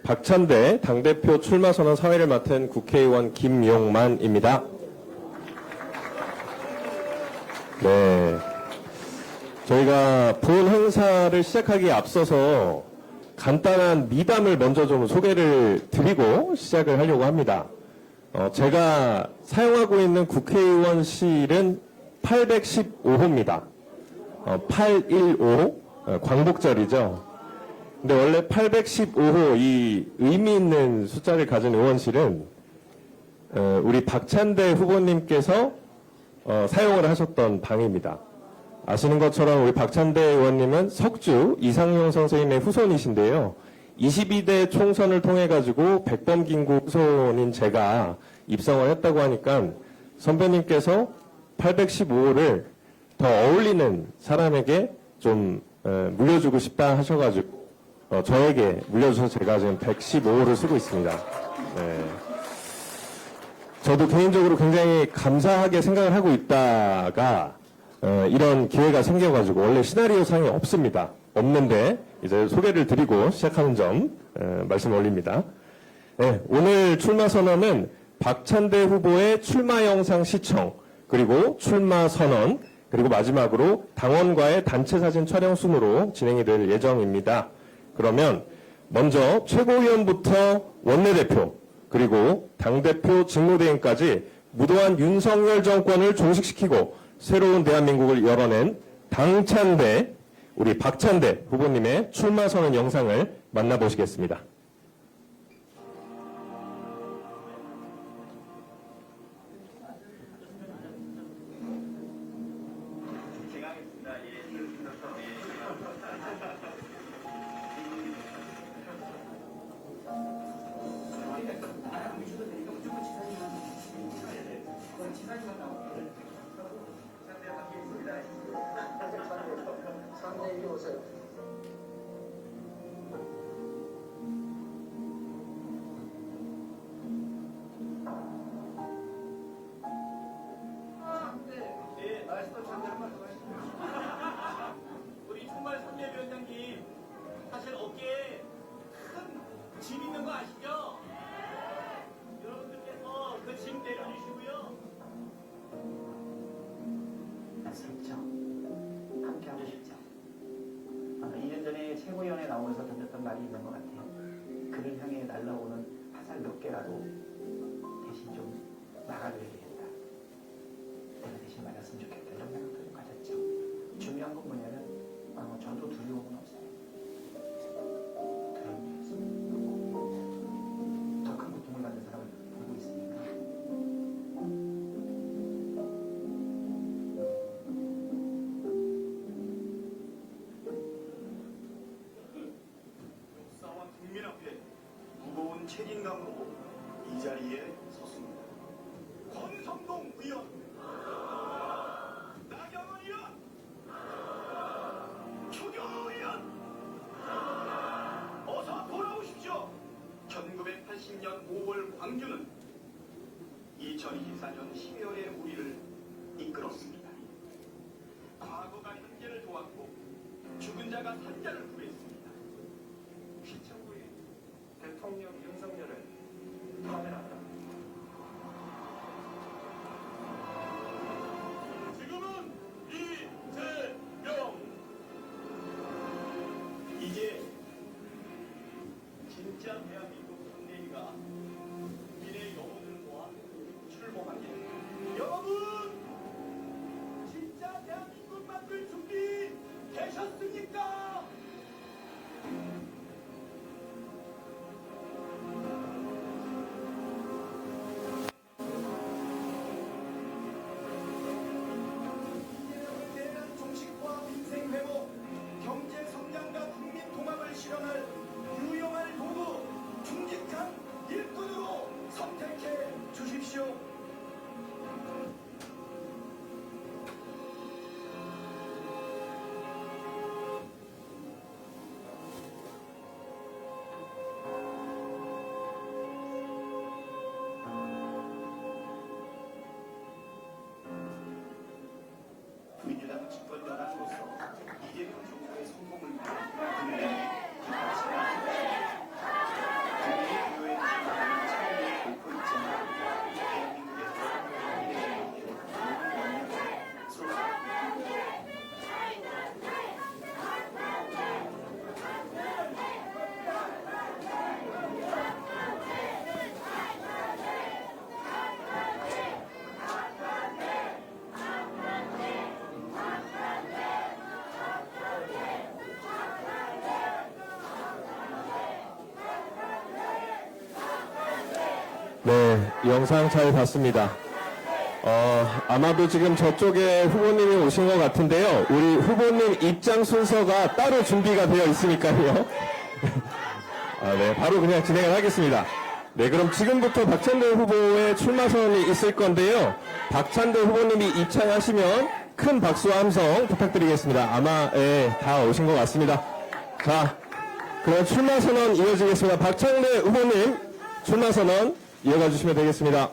박찬대 당대표 출마선언 사회를 맡은 국회의원 김용만입니다. 네, 저희가 본 행사를 시작하기에 앞서서 간단한 미담을 먼저 좀 소개를 드리고 시작을 하려고 합니다. 제가 사용하고 있는 국회의원실은 815호입니다. 815 광복절이죠. 근데 원래 815호 이 의미 있는 숫자를 가진 의원실은 우리 박찬대 후보님께서 사용을 하셨던 방입니다. 아시는 것처럼 우리 박찬대 의원님은 석주 이상용 선생님의 후손이신데요. 22대 총선을 통해 가지고 백범김구 후손인 제가 입성을 했다고 하니까 선배님께서 815호를 더 어울리는 사람에게 좀 물려주고 싶다 하셔가지고 저에게 물려줘서 제가 지금 115호를 쓰고 있습니다. 네. 저도 개인적으로 굉장히 감사하게 생각을 하고 있다가 이런 기회가 생겨가지고 원래 시나리오 상이 없습니다. 없는데 이제 소개를 드리고 시작하는 점 말씀 올립니다. 네, 오늘 출마 선언은 박찬대 후보의 출마 영상 시청 그리고 출마 선언 그리고 마지막으로 당원과의 단체 사진 촬영 순으로 진행이 될 예정입니다. 그러면 먼저 최고위원부터 원내대표 그리고 당대표 직무대행까지 무도한 윤석열 정권을 종식시키고 새로운 대한민국을 열어낸 당찬대 우리 박찬대 후보님의 출마 선언 영상을 만나보시겠습니다. 상대 이리 오세요. 네, 말씀을 잠깐 말씀하십시오. 우리 총괄 선대위원장님, 사실 어깨에 큰 짐 있는 거 아시죠? 여러분들께서 그 짐 내려주시고요. 맞습니다. 함께 하고 싶죠. 2년 전에 최고위원회 나오면서 던졌던 말이 있는 것 같아요. 그를 향해 날라오는 화살 몇 개라도 대신 좀 막아줘야 되겠다. 내가 대신 맞았으면 좋겠다. 이런 생각도 좀 가졌죠. 중요한 건 뭐냐면 저도 두려움은 없어요. 두려움이 없습니다. 더 큰 고통을 받는 사람을 보고 있으니까. 역사와 국민 앞에 무거운 책임감으로 이 자리에 섰습니다. 권성동 의원, 나경원 의원, 추경호 의원, 어서 돌아오십시오. 1980년 5월 광주는 2024년 12월에 우리를 이끌었습니다. 과거가 현재를 도왔고 죽은 자가 산자를 구했습니다. 시청구에 대통령 윤석열을 파면한다. 지금은 이재명. 이제 진짜 대한민국 선대위가 미래의 영혼을 모아 출범하게. 여러분, 진짜 대한민국 만들 준비 되셨습니까? 대한 종식과 민생 회복, 경제 성장과 국민 통합을 실현할 유용할 도구, 네, 영상 잘 봤습니다. 아마도 지금 저쪽에 후보님이 오신 것 같은데요. 우리 후보님 입장 순서가 따로 준비가 되어 있으니까요. 네, 바로 그냥 진행을 하겠습니다. 네, 그럼 지금부터 박찬대 후보의 출마 선언이 있을 건데요. 박찬대 후보님이 입장하시면 큰 박수와 함성 부탁드리겠습니다. 아마, 다 오신 것 같습니다. 자, 그럼 출마 선언 이어지겠습니다. 박찬대 후보님 출마 선언 이어가 주시면 되겠습니다.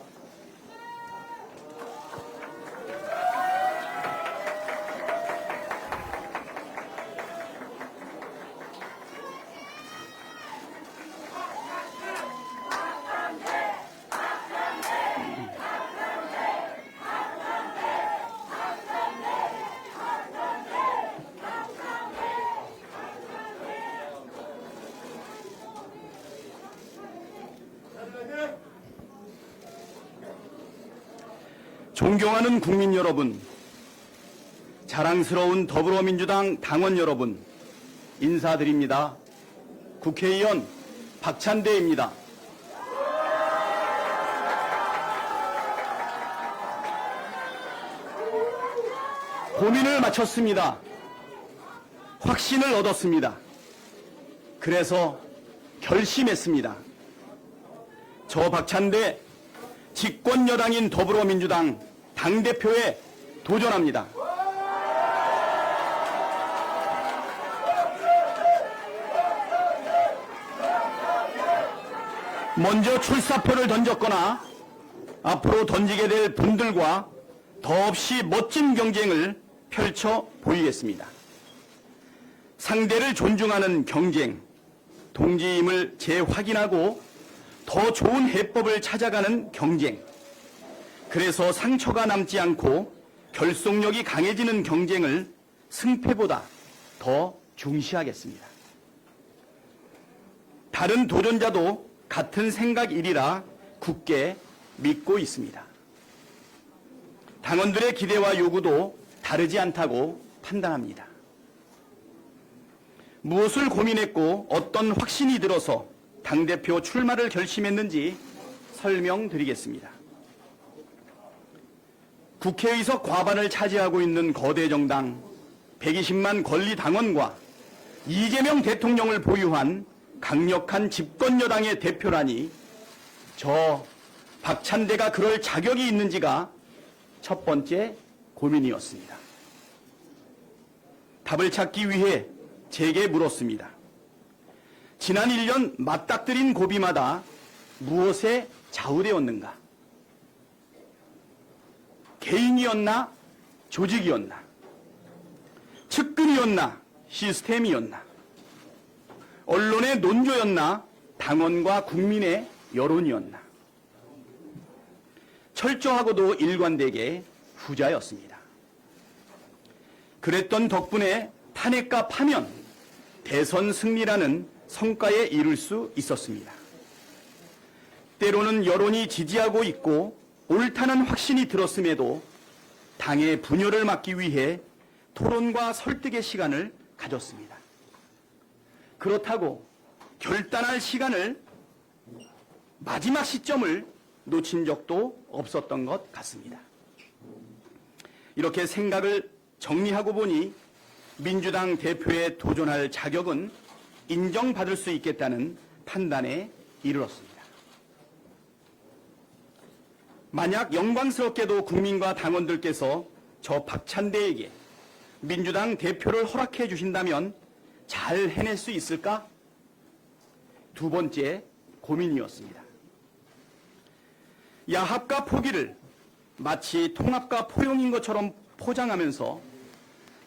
존경하는 국민 여러분, 자랑스러운 더불어민주당 당원 여러분, 인사드립니다. 국회의원 박찬대입니다. 고민을 마쳤습니다. 확신을 얻었습니다. 그래서 결심했습니다. 저 박찬대 집권 여당인 더불어민주당 당대표에 도전합니다. 먼저 출사표를 던졌거나 앞으로 던지게 될 분들과 더없이 멋진 경쟁을 펼쳐 보이겠습니다. 상대를 존중하는 경쟁, 동지임을 재확인하고 더 좋은 해법을 찾아가는 경쟁, 그래서 상처가 남지 않고 결속력이 강해지는 경쟁을 승패보다 더 중시하겠습니다. 다른 도전자도 같은 생각이리라 굳게 믿고 있습니다. 당원들의 기대와 요구도 다르지 않다고 판단합니다. 무엇을 고민했고 어떤 확신이 들어서 당대표 출마를 결심했는지 설명드리겠습니다. 국회의석 과반을 차지하고 있는 거대 정당 120만 권리 당원과 이재명 대통령을 보유한 강력한 집권 여당의 대표라니 저 박찬대가 그럴 자격이 있는지가 첫 번째 고민이었습니다. 답을 찾기 위해 제게 물었습니다. 지난 1년 맞닥뜨린 고비마다 무엇에 좌우되었는가? 개인이었나? 조직이었나? 측근이었나? 시스템이었나? 언론의 논조였나? 당원과 국민의 여론이었나? 철저하고도 일관되게 후자였습니다. 그랬던 덕분에 탄핵과 파면, 대선 승리라는 성과에 이를 수 있었습니다. 때로는 여론이 지지하고 있고 옳다는 확신이 들었음에도 당의 분열을 막기 위해 토론과 설득의 시간을 가졌습니다. 그렇다고 결단할 시간을, 마지막 시점을 놓친 적도 없었던 것 같습니다. 이렇게 생각을 정리하고 보니 민주당 대표에 도전할 자격은 인정받을 수 있겠다는 판단에 이르렀습니다. 만약 영광스럽게도 국민과 당원들께서 저 박찬대에게 민주당 대표를 허락해 주신다면 잘 해낼 수 있을까? 두 번째 고민이었습니다. 야합과 포기를 마치 통합과 포용인 것처럼 포장하면서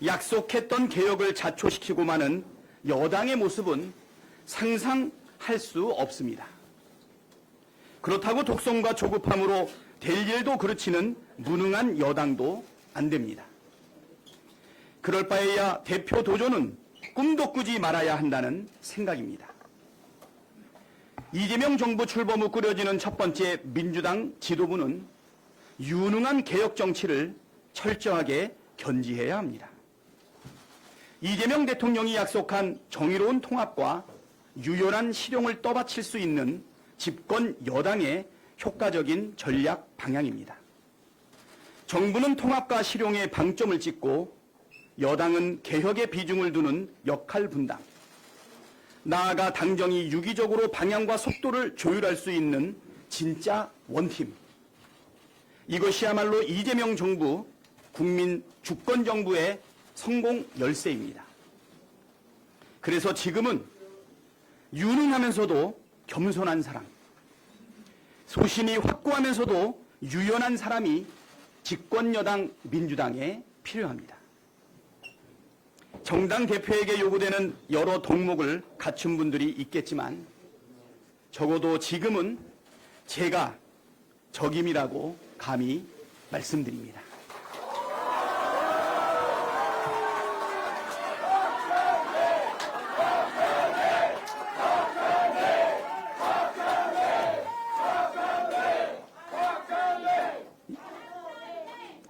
약속했던 개혁을 자초시키고 마는 여당의 모습은 상상할 수 없습니다. 그렇다고 독선과 조급함으로 될 일도 그렇지는 무능한 여당도 안 됩니다. 그럴 바에야 대표 도전은 꿈도 꾸지 말아야 한다는 생각입니다. 이재명 정부 출범 후 꾸려지는 첫 번째 민주당 지도부는 유능한 개혁 정치를 철저하게 견지해야 합니다. 이재명 대통령이 약속한 정의로운 통합과 유연한 실용을 떠받칠 수 있는 집권 여당의 효과적인 전략 방향입니다. 정부는 통합과 실용에 방점을 찍고 여당은 개혁에 비중을 두는 역할 분담, 나아가 당정이 유기적으로 방향과 속도를 조율할 수 있는 진짜 원팀. 이것이야말로 이재명 정부, 국민 주권 정부의 성공 열쇠입니다. 그래서 지금은 유능하면서도 겸손한 사람, 소신이 확고하면서도 유연한 사람이 집권여당 민주당에 필요합니다. 정당 대표에게 요구되는 여러 덕목을 갖춘 분들이 있겠지만 적어도 지금은 제가 적임이라고 감히 말씀드립니다.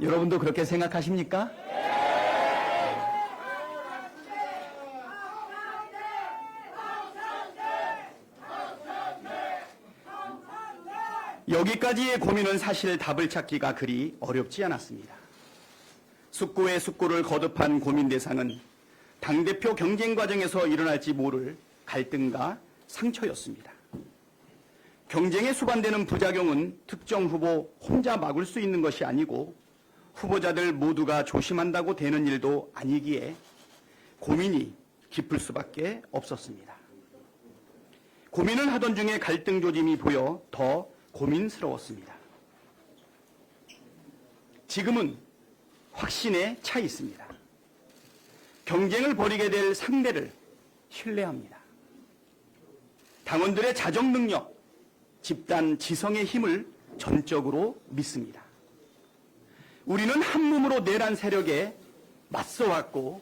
여러분도 그렇게 생각하십니까? 여기까지의 고민은 사실 답을 찾기가 그리 어렵지 않았습니다. 숙고의 숙고를 거듭한 고민 대상은 당대표 경쟁 과정에서 일어날지 모를 갈등과 상처였습니다. 경쟁에 수반되는 부작용은 특정 후보 혼자 막을 수 있는 것이 아니고 후보자들 모두가 조심한다고 되는 일도 아니기에 고민이 깊을 수밖에 없었습니다. 고민을 하던 중에 갈등 조짐이 보여 더 고민스러웠습니다. 지금은 확신에 차 있습니다. 경쟁을 벌이게 될 상대를 신뢰합니다. 당원들의 자정 능력, 집단 지성의 힘을 전적으로 믿습니다. 우리는 한 몸으로 내란 세력에 맞서왔고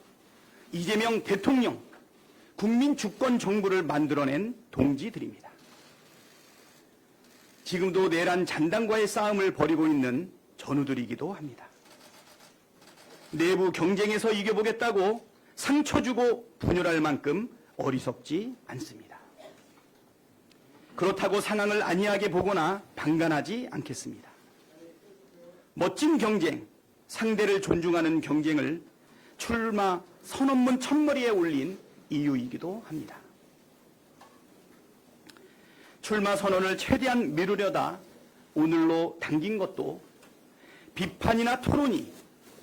이재명 대통령, 국민 주권 정부를 만들어낸 동지들입니다. 지금도 내란 잔당과의 싸움을 벌이고 있는 전우들이기도 합니다. 내부 경쟁에서 이겨보겠다고 상처 주고 분열할 만큼 어리석지 않습니다. 그렇다고 상황을 안이하게 보거나 방관하지 않겠습니다. 멋진 경쟁, 상대를 존중하는 경쟁을 출마 선언문 첫머리에 올린 이유이기도 합니다. 출마 선언을 최대한 미루려다 오늘로 당긴 것도 비판이나 토론이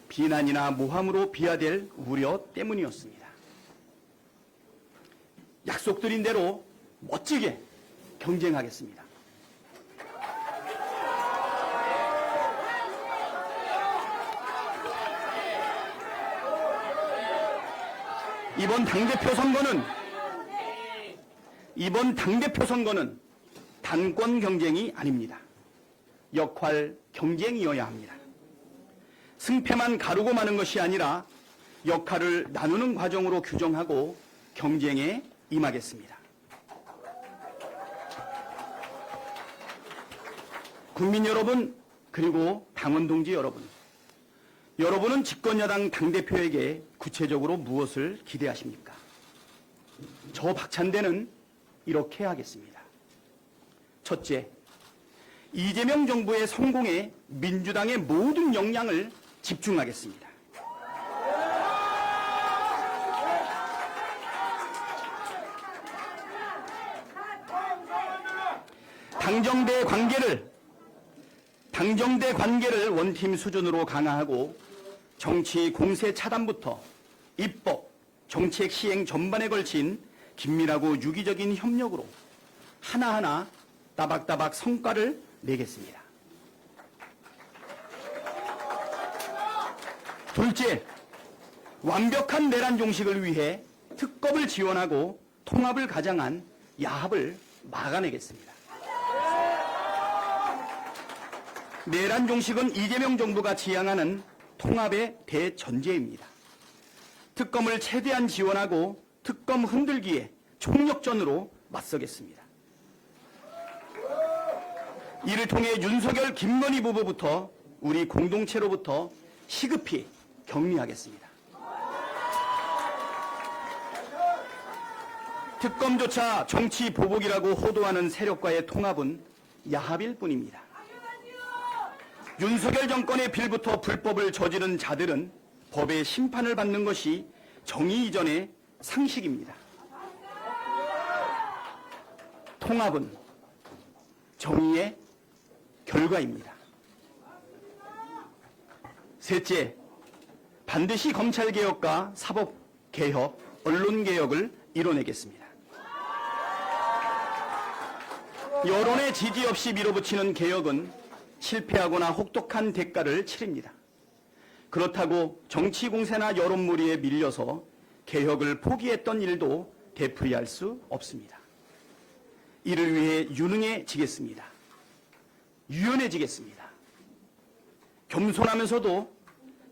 비난이나 모함으로 비화될 우려 때문이었습니다. 약속드린 대로 멋지게 경쟁하겠습니다. 이번 당대표 선거는 단권 경쟁이 아닙니다. 역할 경쟁이어야 합니다. 승패만 가르고 마는 것이 아니라 역할을 나누는 과정으로 규정하고 경쟁에 임하겠습니다. 국민 여러분, 그리고 당원 동지 여러분, 여러분은 집권여당 당대표에게 구체적으로 무엇을 기대하십니까? 저 박찬대는 이렇게 하겠습니다. 첫째, 이재명 정부의 성공에 민주당의 모든 역량을 집중하겠습니다. 당정대 관계를 원팀 수준으로 강화하고 정치 공세 차단부터 입법, 정책 시행 전반에 걸친 긴밀하고 유기적인 협력으로 하나하나 따박따박 성과를 내겠습니다. 둘째, 완벽한 내란 종식을 위해 특검을 지원하고 통합을 가장한 야합을 막아내겠습니다. 내란 종식은 이재명 정부가 지향하는 통합의 대전제입니다. 특검을 최대한 지원하고 특검 흔들기에 총력전으로 맞서겠습니다. 이를 통해 윤석열, 김건희 부부부터 우리 공동체로부터 시급히 격리하겠습니다. 특검조차 정치 보복이라고 호도하는 세력과의 통합은 야합일 뿐입니다. 윤석열 정권의 빌부터 불법을 저지른 자들은 법의 심판을 받는 것이 정의 이전의 상식입니다. 통합은 정의의 결과입니다. 셋째, 반드시 검찰개혁과 사법개혁, 언론개혁을 이뤄내겠습니다. 여론의 지지 없이 밀어붙이는 개혁은 실패하거나 혹독한 대가를 치릅니다. 그렇다고 정치 공세나 여론몰이에 밀려서 개혁을 포기했던 일도 되풀이할 수 없습니다. 이를 위해 유능해지겠습니다. 유연해지겠습니다. 겸손하면서도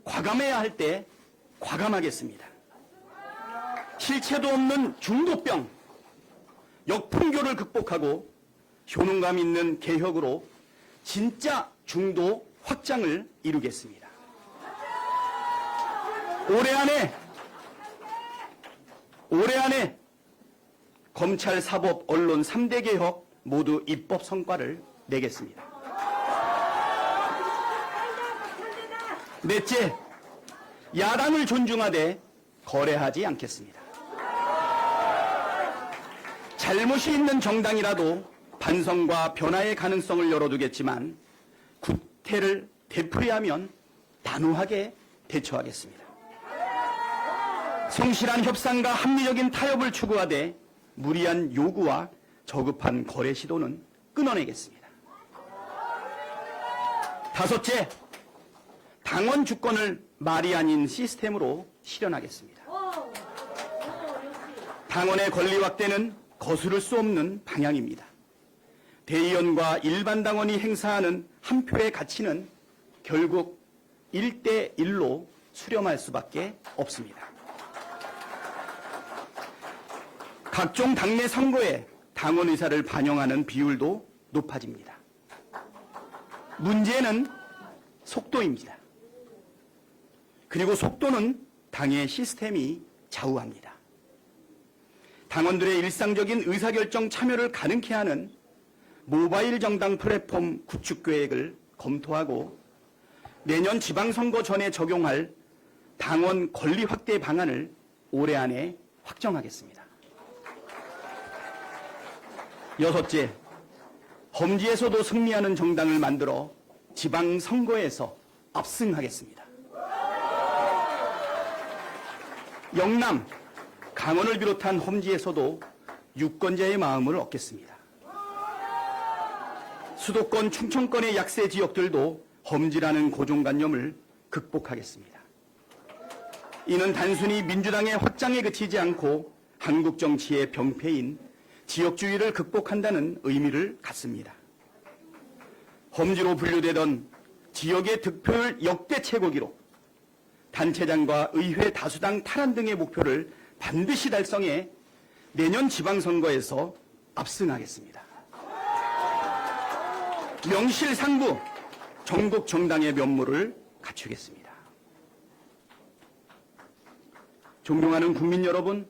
과감해야 할 때 과감하겠습니다. 실체도 없는 중도병, 역풍교를 극복하고 효능감 있는 개혁으로 진짜 중도 확장을 이루겠습니다. 올해 안에 검찰, 사법, 언론 3대 개혁 모두 입법 성과를 내겠습니다. 넷째, 야당을 존중하되 거래하지 않겠습니다. 잘못이 있는 정당이라도 반성과 변화의 가능성을 열어두겠지만 구태를 되풀이하면 단호하게 대처하겠습니다. 성실한 협상과 합리적인 타협을 추구하되 무리한 요구와 저급한 거래 시도는 끊어내겠습니다. 다섯째, 당원 주권을 말이 아닌 시스템으로 실현하겠습니다. 당원의 권리 확대는 거스를 수 없는 방향입니다. 대의원과 일반 당원이 행사하는 한 표의 가치는 결국 1대1로 수렴할 수밖에 없습니다. 각종 당내 선거에 당원 의사를 반영하는 비율도 높아집니다. 문제는 속도입니다. 그리고 속도는 당의 시스템이 좌우합니다. 당원들의 일상적인 의사결정 참여를 가능케 하는 모바일 정당 플랫폼 구축 계획을 검토하고 내년 지방선거 전에 적용할 당원 권리 확대 방안을 올해 안에 확정하겠습니다. 여섯째, 험지에서도 승리하는 정당을 만들어 지방선거에서 압승하겠습니다. 영남, 강원을 비롯한 험지에서도 유권자의 마음을 얻겠습니다. 수도권, 충청권의 약세 지역들도 험지라는 고정관념을 극복하겠습니다. 이는 단순히 민주당의 확장에 그치지 않고 한국 정치의 병폐인 지역주의를 극복한다는 의미를 갖습니다. 험지로 분류되던 지역의 득표율 역대 최고 기록, 단체장과 의회 다수당 탈환 등의 목표를 반드시 달성해 내년 지방선거에서 압승하겠습니다. 명실상부 전국 정당의 면모를 갖추겠습니다. 존경하는 국민 여러분,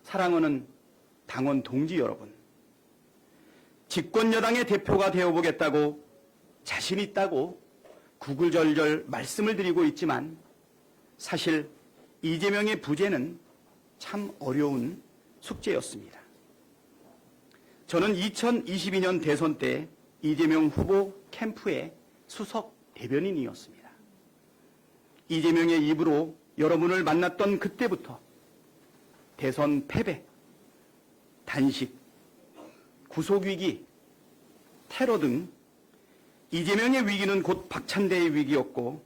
사랑하는 당원 동지 여러분, 집권 여당의 대표가 되어보겠다고 자신 있다고 구구절절 말씀을 드리고 있지만 사실 이재명의 부재는 참 어려운 숙제였습니다. 저는 2022년 대선 때 이재명 후보 캠프의 수석 대변인이었습니다. 이재명의 입으로 여러분을 만났던 그때부터 대선 패배, 단식, 구속위기, 테러 등 이재명의 위기는 곧 박찬대의 위기였고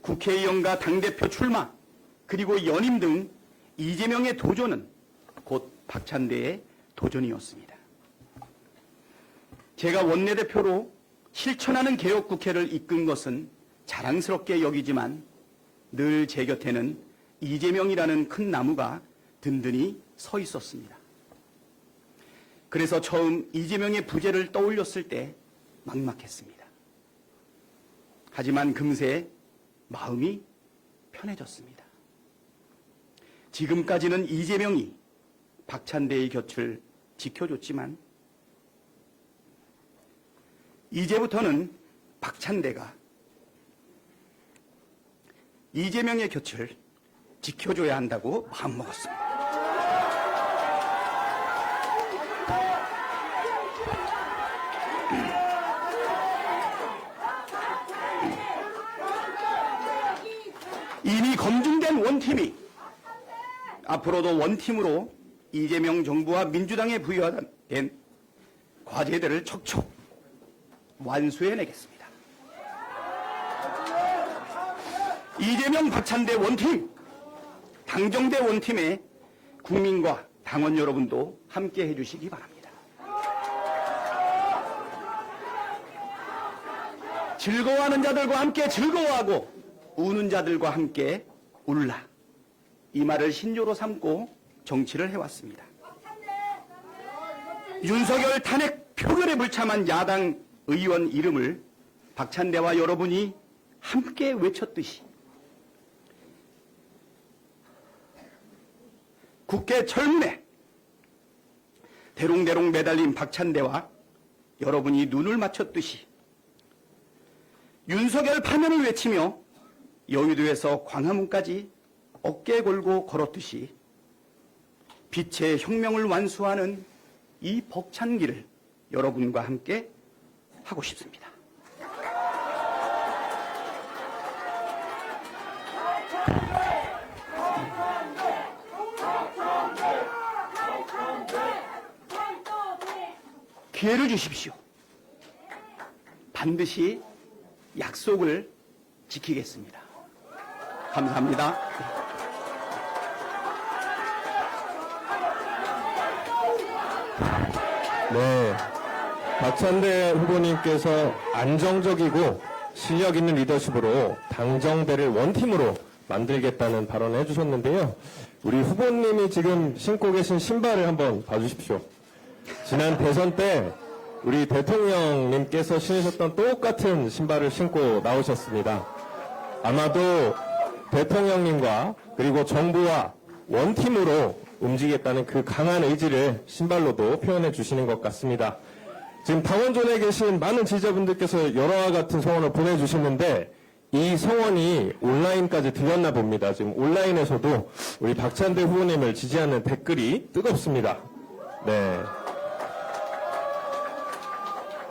국회의원과 당대표 출마 그리고 연임 등 이재명의 도전은 곧 박찬대의 도전이었습니다. 제가 원내대표로 실천하는 개혁국회를 이끈 것은 자랑스럽게 여기지만 늘 제 곁에는 이재명이라는 큰 나무가 든든히 서 있었습니다. 그래서 처음 이재명의 부재를 떠올렸을 때 막막했습니다. 하지만 금세 마음이 편해졌습니다. 지금까지는 이재명이 박찬대의 곁을 지켜줬지만 이제부터는 박찬대가 이재명의 곁을 지켜줘야 한다고 마음먹었습니다. 이미 검증된 원팀이 앞으로도 원팀으로 이재명 정부와 민주당에 부여된 과제들을 척척 완수해내겠습니다. 이재명 박찬대 원팀, 당정대 원팀에 국민과 당원 여러분도 함께 해주시기 바랍니다. 즐거워하는 자들과 함께 즐거워하고 우는 자들과 함께 울라. 이 말을 신조로 삼고 정치를 해왔습니다. 윤석열 탄핵 표결에 불참한 야당 의원 이름을 박찬대와 여러분이 함께 외쳤듯이 국회 철문에 대롱대롱 매달린 박찬대와 여러분이 눈을 맞췄듯이 윤석열 파면을 외치며 여의도에서 광화문까지 어깨 걸고 걸었듯이 빛의 혁명을 완수하는 이 벅찬 길을 여러분과 함께 하고 싶습니다. 기회를 주십시오. 반드시 약속을 지키겠습니다. 감사합니다. 네, 박찬대 후보님께서 안정적이고 실력 있는 리더십으로 당정대를 원팀으로 만들겠다는 발언을 해주셨는데요. 우리 후보님이 지금 신고 계신 신발을 한번 봐주십시오. 지난 대선 때 우리 대통령님께서 신으셨던 똑같은 신발을 신고 나오셨습니다. 아마도 대통령님과 그리고 정부와 원팀으로 움직이겠다는 그 강한 의지를 신발로도 표현해 주시는 것 같습니다. 지금 당원존에 계신 많은 지지자분들께서 여러와 같은 성원을 보내주시는데 이 성원이 온라인까지 들렸나 봅니다. 지금 온라인에서도 우리 박찬대 후보님을 지지하는 댓글이 뜨겁습니다. 네.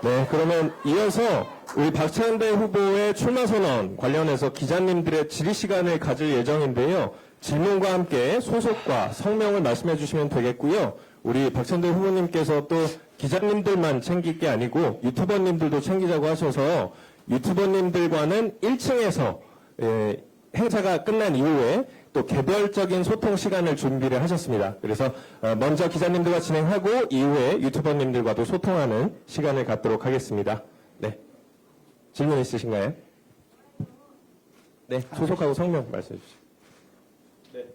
네, 그러면 이어서 우리 박찬대 후보의 출마 선언 관련해서 기자님들의 질의 시간을 가질 예정인데요. 질문과 함께 소속과 성명을 말씀해 주시면 되겠고요. 우리 박찬대 후보님께서 또 기자님들만 챙길 게 아니고 유튜버님들도 챙기자고 하셔서 유튜버님들과는 1층에서 행사가 끝난 이후에 또 개별적인 소통 시간을 준비를 하셨습니다. 그래서 먼저 기자님들과 진행하고 이후에 유튜버님들과도 소통하는 시간을 갖도록 하겠습니다. 네, 질문 있으신가요? 네, 소속하고 성명 말씀해 주시죠. 네.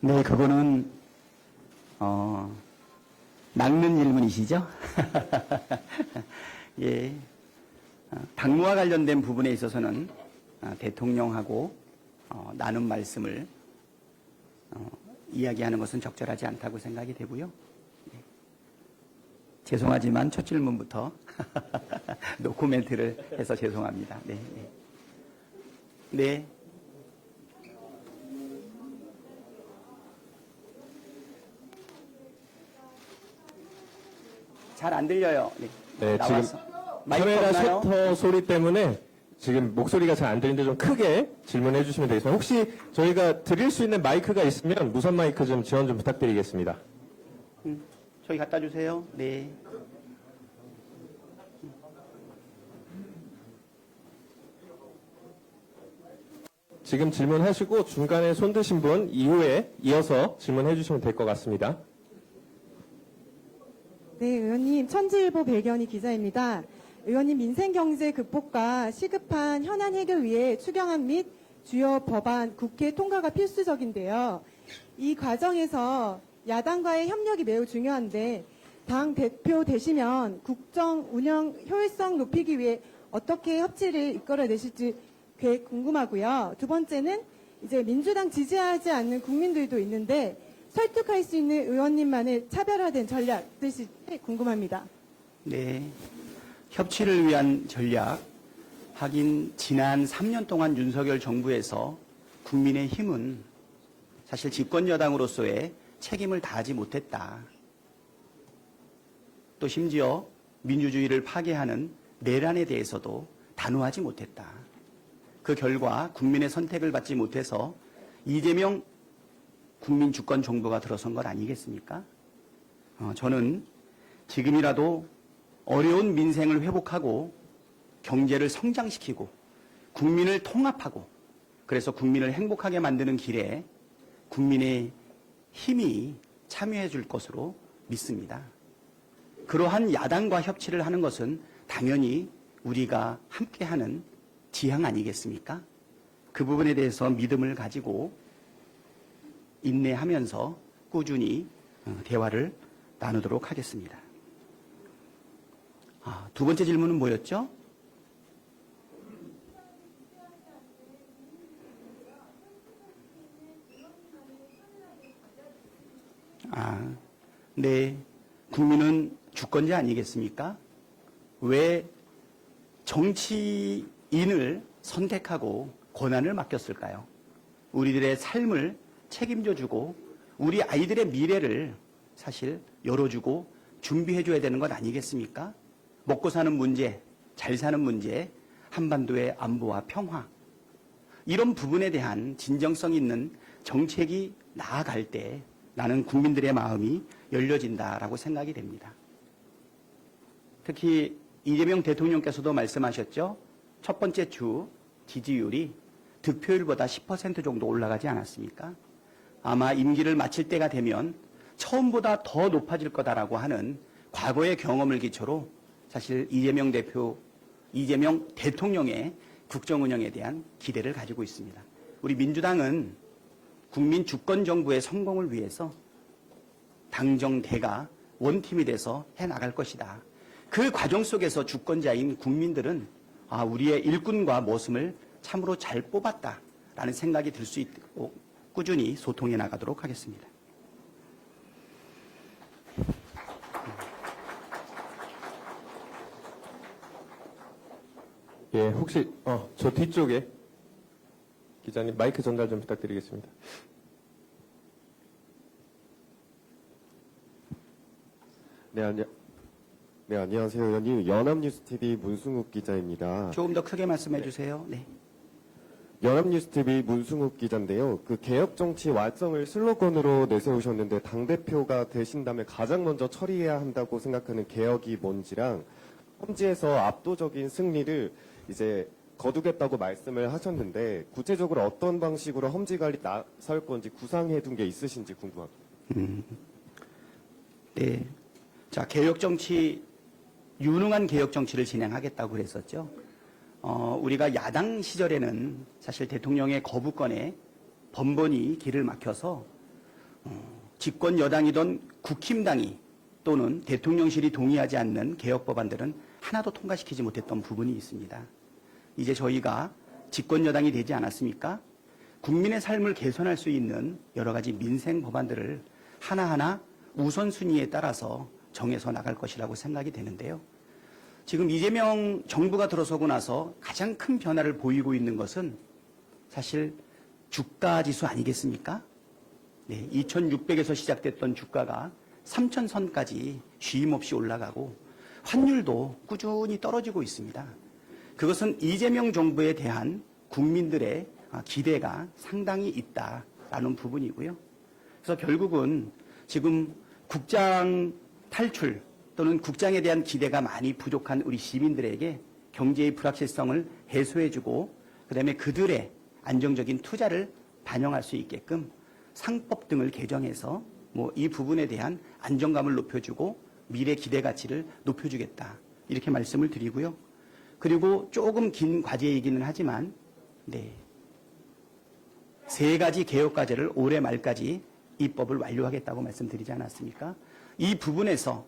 네, 그거는 낚는 질문이시죠? 예, 당무와 관련된 부분에 있어서는 대통령하고 나눈 말씀을 이야기하는 것은 적절하지 않다고 생각이 되고요. 네. 죄송하지만 첫 질문부터 노코멘트를 해서 죄송합니다. 네, 네. 네. 잘 안 들려요. 네, 네, 나와서. 지금 마이크 카메라 없나요? 셔터 소리 때문에 지금 목소리가 잘 안 들리는데 좀 크게 질문해 주시면 되겠습니다. 혹시 저희가 드릴 수 있는 마이크가 있으면 무선 마이크 좀 지원 좀 부탁드리겠습니다. 저기 갖다 주세요. 네. 지금 질문하시고 중간에 손 드신 분 이후에 이어서 질문해 주시면 될 것 같습니다. 네, 의원님, 천지일보 배경희 기자입니다. 의원님, 민생경제 극복과 시급한 현안 해결 위해 추경안 및 주요 법안 국회 통과가 필수적인데요. 이 과정에서 야당과의 협력이 매우 중요한데 당 대표 되시면 국정 운영 효율성 높이기 위해 어떻게 협치를 이끌어내실지 계획 궁금하고요. 두 번째는 이제 민주당 지지하지 않는 국민들도 있는데 설득할 수 있는 의원님만의 차별화된 전략 있으실지 궁금합니다. 네. 협치를 위한 전략. 하긴 지난 3년 동안 윤석열 정부에서 국민의힘은 사실 집권 여당으로서의 책임을 다하지 못했다. 또 심지어 민주주의를 파괴하는 내란에 대해서도 단호하지 못했다. 그 결과 국민의 선택을 받지 못해서 이재명 국민 주권 정부가 들어선 것 아니겠습니까? 저는 지금이라도 어려운 민생을 회복하고 경제를 성장시키고 국민을 통합하고 그래서 국민을 행복하게 만드는 길에 국민의 힘이 참여해 줄 것으로 믿습니다. 그러한 야당과 협치를 하는 것은 당연히 우리가 함께하는 지향 아니겠습니까? 그 부분에 대해서 믿음을 가지고 인내하면서 꾸준히 대화를 나누도록 하겠습니다. 두 번째 질문은 뭐였죠? 네. 국민은 주권자 아니겠습니까? 왜 정치인을 선택하고 권한을 맡겼을까요? 우리들의 삶을 책임져주고 우리 아이들의 미래를 사실 열어주고 준비해줘야 되는 것 아니겠습니까? 먹고 사는 문제, 잘 사는 문제, 한반도의 안보와 평화 이런 부분에 대한 진정성 있는 정책이 나아갈 때 나는 국민들의 마음이 열려진다라고 생각이 됩니다. 특히 이재명 대통령께서도 말씀하셨죠. 첫 번째 주 지지율이 득표율보다 10% 정도 올라가지 않았습니까? 아마 임기를 마칠 때가 되면 처음보다 더 높아질 거다라고 하는 과거의 경험을 기초로 사실 이재명 대통령의 국정 운영에 대한 기대를 가지고 있습니다. 우리 민주당은 국민 주권 정부의 성공을 위해서 당정대가 원팀이 돼서 해나갈 것이다. 그 과정 속에서 주권자인 국민들은 우리의 일꾼과 모습을 참으로 잘 뽑았다라는 생각이 들 수 있도록 꾸준히 소통해 나가도록 하겠습니다. 예, 혹시 저 뒤쪽에 기자님 마이크 전달 좀 부탁드리겠습니다. 네, 안녕하세요, 의원님. 연합뉴스TV 문승욱 기자입니다. 조금 더 크게 말씀해 주세요. 네. 연합뉴스TV 문승욱 기자인데요. 그 개혁정치 완성을 슬로건으로 내세우셨는데 당대표가 되신다면 가장 먼저 처리해야 한다고 생각하는 개혁이 뭔지랑 험지에서 압도적인 승리를 이제 거두겠다고 말씀을 하셨는데 구체적으로 어떤 방식으로 험지 관리 나설 건지 구상해 둔 게 있으신지 궁금합니다. 네. 자, 유능한 개혁 정치를 진행하겠다고 그랬었죠. 우리가 야당 시절에는 사실 대통령의 거부권에 번번이 길을 막혀서 집권 여당이던 국힘당이 또는 대통령실이 동의하지 않는 개혁 법안들은 하나도 통과시키지 못했던 부분이 있습니다. 이제 저희가 집권 여당이 되지 않았습니까? 국민의 삶을 개선할 수 있는 여러 가지 민생 법안들을 하나하나 우선순위에 따라서 정해서 나갈 것이라고 생각이 되는데요. 지금 이재명 정부가 들어서고 나서 가장 큰 변화를 보이고 있는 것은 사실 주가 지수 아니겠습니까? 네, 2,600에서 시작됐던 주가가 3,000선까지 쉼 없이 올라가고 환율도 꾸준히 떨어지고 있습니다. 그것은 이재명 정부에 대한 국민들의 기대가 상당히 있다라는 부분이고요. 그래서 결국은 지금 국장 탈출 또는 국장에 대한 기대가 많이 부족한 우리 시민들에게 경제의 불확실성을 해소해주고 그다음에 그들의 안정적인 투자를 반영할 수 있게끔 상법 등을 개정해서 이 부분에 대한 안정감을 높여주고 미래 기대 가치를 높여주겠다 이렇게 말씀을 드리고요. 그리고 조금 긴 과제이기는 하지만 네, 3가지 개혁 과제를 올해 말까지 입법을 완료하겠다고 말씀드리지 않았습니까? 이 부분에서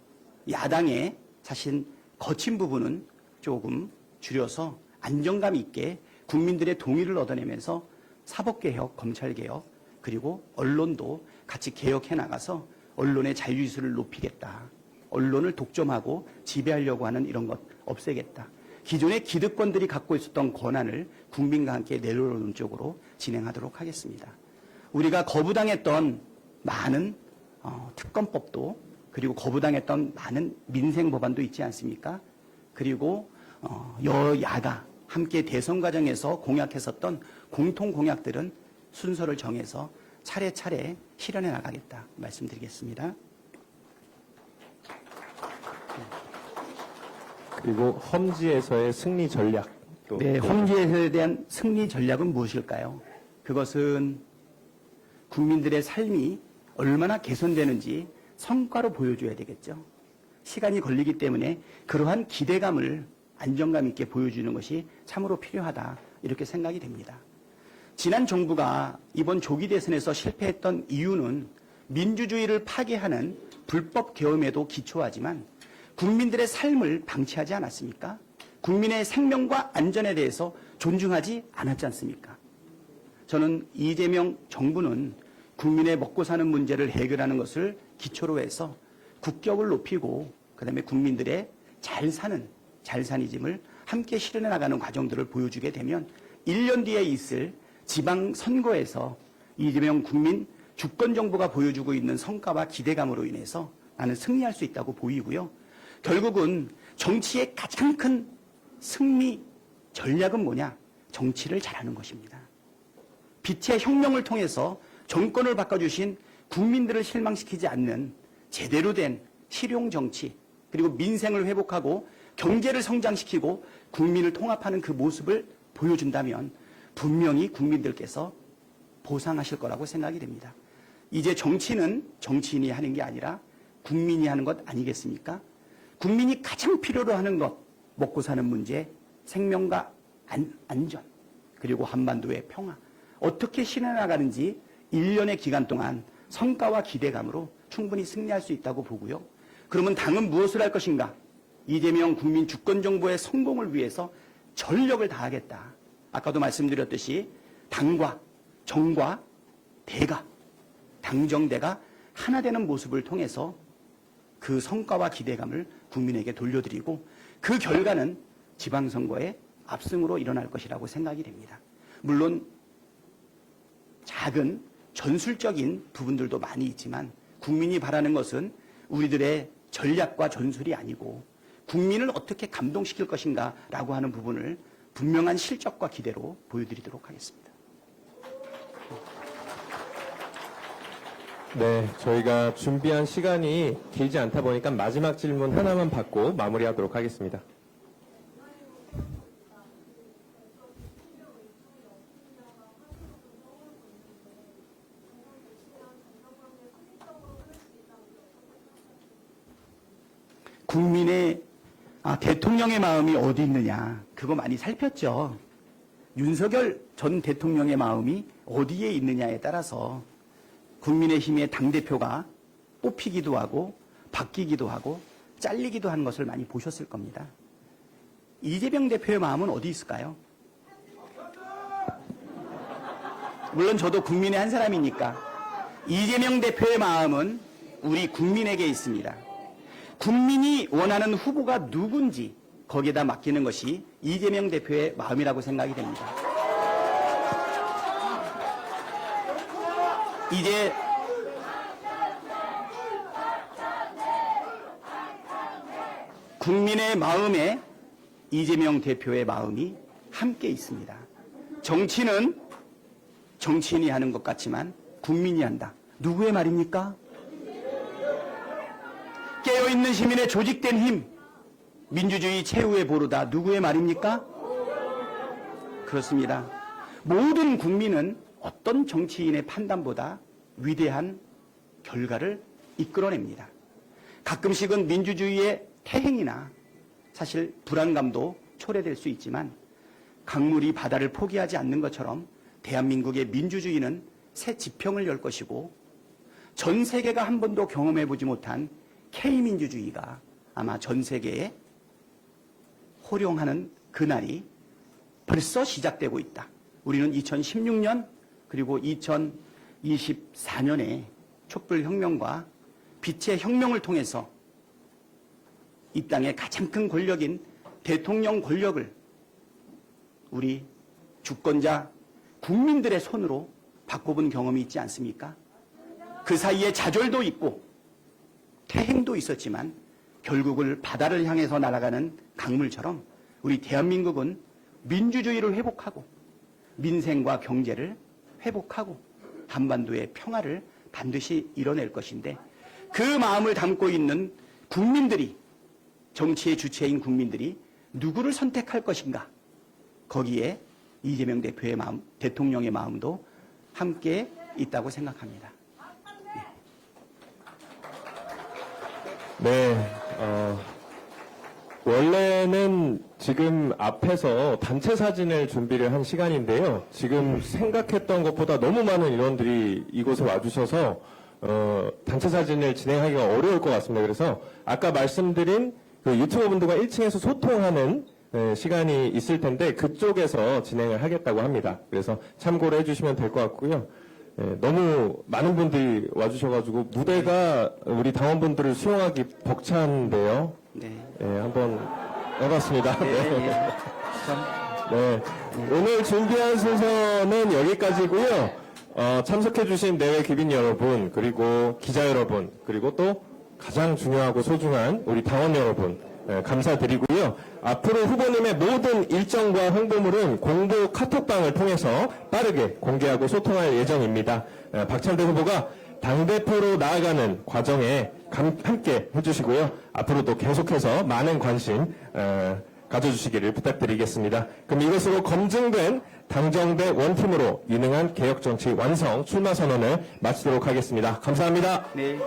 야당의 사실 거친 부분은 조금 줄여서 안정감 있게 국민들의 동의를 얻어내면서 사법개혁, 검찰개혁, 그리고 언론도 같이 개혁해 나가서 언론의 자유지수를 높이겠다. 언론을 독점하고 지배하려고 하는 이런 것 없애겠다. 기존의 기득권들이 갖고 있었던 권한을 국민과 함께 내려오는 쪽으로 진행하도록 하겠습니다. 우리가 거부당했던 많은 특검법도, 그리고 거부당했던 많은 민생 법안도 있지 않습니까? 그리고 여야가 함께 대선 과정에서 공약했었던 공통 공약들은 순서를 정해서 차례차례 실현해 나가겠다 말씀드리겠습니다. 그리고 험지에서의 승리 전략. 또 네, 험지에 대한 승리 전략은 무엇일까요? 그것은 국민들의 삶이 얼마나 개선되는지 성과로 보여줘야 되겠죠. 시간이 걸리기 때문에 그러한 기대감을 안정감 있게 보여주는 것이 참으로 필요하다, 이렇게 생각이 됩니다. 지난 정부가 이번 조기 대선에서 실패했던 이유는 민주주의를 파괴하는 불법 계엄에도 기초하지만 국민들의 삶을 방치하지 않았습니까? 국민의 생명과 안전에 대해서 존중하지 않았지 않습니까? 저는 이재명 정부는 국민의 먹고 사는 문제를 해결하는 것을 기초로 해서 국격을 높이고 그다음에 국민들의 잘 사니즘을 함께 실현해 나가는 과정들을 보여주게 되면 1년 뒤에 있을 지방선거에서 이재명 국민 주권정부가 보여주고 있는 성과와 기대감으로 인해서 나는 승리할 수 있다고 보이고요. 결국은 정치의 가장 큰 승리 전략은 뭐냐? 정치를 잘하는 것입니다. 빛의 혁명을 통해서 정권을 바꿔주신 국민들을 실망시키지 않는 제대로 된 실용 정치, 그리고 민생을 회복하고 경제를 성장시키고 국민을 통합하는 그 모습을 보여준다면 분명히 국민들께서 보상하실 거라고 생각이 됩니다. 이제 정치는 정치인이 하는 게 아니라 국민이 하는 것 아니겠습니까? 국민이 가장 필요로 하는 것, 먹고 사는 문제, 생명과 안전, 그리고 한반도의 평화, 어떻게 실현해 나가는지 1년의 기간 동안 성과와 기대감으로 충분히 승리할 수 있다고 보고요. 그러면 당은 무엇을 할 것인가? 이재명 국민 주권정부의 성공을 위해서 전력을 다하겠다. 아까도 말씀드렸듯이 당과 정과 대가, 당정대가 하나 되는 모습을 통해서 그 성과와 기대감을 국민에게 돌려드리고 그 결과는 지방선거의 압승으로 일어날 것이라고 생각이 됩니다. 물론 작은 전술적인 부분들도 많이 있지만 국민이 바라는 것은 우리들의 전략과 전술이 아니고 국민을 어떻게 감동시킬 것인가라고 하는 부분을 분명한 실적과 기대로 보여드리도록 하겠습니다. 네, 저희가 준비한 시간이 길지 않다 보니까 마지막 질문 하나만 받고 마무리하도록 하겠습니다. 국민의 대통령의 마음이 어디 있느냐, 그거 많이 살폈죠. 윤석열 전 대통령의 마음이 어디에 있느냐에 따라서 국민의힘의 당대표가 뽑히기도 하고 바뀌기도 하고 잘리기도 하는 것을 많이 보셨을 겁니다. 이재명 대표의 마음은 어디 있을까요? 물론 저도 국민의 한 사람이니까 이재명 대표의 마음은 우리 국민에게 있습니다. 국민이 원하는 후보가 누군지 거기에다 맡기는 것이 이재명 대표의 마음이라고 생각이 됩니다. 이제 국민의 마음에 이재명 대표의 마음이 함께 있습니다. 정치는 정치인이 하는 것 같지만 국민이 한다. 누구의 말입니까? 깨어있는 시민의 조직된 힘, 민주주의 최후의 보루다. 누구의 말입니까? 그렇습니다. 모든 국민은 어떤 정치인의 판단보다 위대한 결과를 이끌어냅니다. 가끔씩은 민주주의의 태행이나 사실 불안감도 초래될 수 있지만 강물이 바다를 포기하지 않는 것처럼 대한민국의 민주주의는 새 지평을 열 것이고 전 세계가 한 번도 경험해보지 못한 K민주주의가 아마 전 세계에 호령하는 그날이 벌써 시작되고 있다. 우리는 2016년 그리고 2024년에 촛불혁명과 빛의 혁명을 통해서 이 땅의 가장 큰 권력인 대통령 권력을 우리 주권자 국민들의 손으로 바꿔본 경험이 있지 않습니까? 그 사이에 좌절도 있고 태행도 있었지만 결국을 바다를 향해서 날아가는 강물처럼 우리 대한민국은 민주주의를 회복하고 민생과 경제를 회복하고 한반도의 평화를 반드시 이뤄낼 것인데 그 마음을 담고 있는 국민들이 정치의 주체인 국민들이 누구를 선택할 것인가 거기에 이재명 대표의 마음, 대통령의 마음도 함께 있다고 생각합니다. 네, 원래는 지금 앞에서 단체 사진을 준비를 한 시간인데요. 지금 생각했던 것보다 너무 많은 인원들이 이곳에 와주셔서 단체 사진을 진행하기가 어려울 것 같습니다. 그래서 아까 말씀드린 그 유튜버 분들과 1층에서 소통하는 시간이 있을 텐데 그쪽에서 진행을 하겠다고 합니다. 그래서 참고를 해주시면 될 것 같고요. 너무 많은 분들이 와주셔가지고 무대가 우리 당원분들을 수용하기 벅찬데요. 네. 한번 해봤습니다. 네. 네. 오늘 준비한 순서는 여기까지고요. 참석해주신 내외 귀빈 여러분, 그리고 기자 여러분, 그리고 또 가장 중요하고 소중한 우리 당원 여러분, 감사드리고요. 앞으로 후보님의 모든 일정과 홍보물은 공보 카톡방을 통해서 빠르게 공개하고 소통할 예정입니다. 박찬대 후보가 당대표로 나아가는 과정에 함께 해주시고요. 앞으로도 계속해서 많은 관심 가져주시기를 부탁드리겠습니다. 그럼 이것으로 검증된 당정대 원팀으로 유능한 개혁정치 완성 출마 선언을 마치도록 하겠습니다. 감사합니다. 네.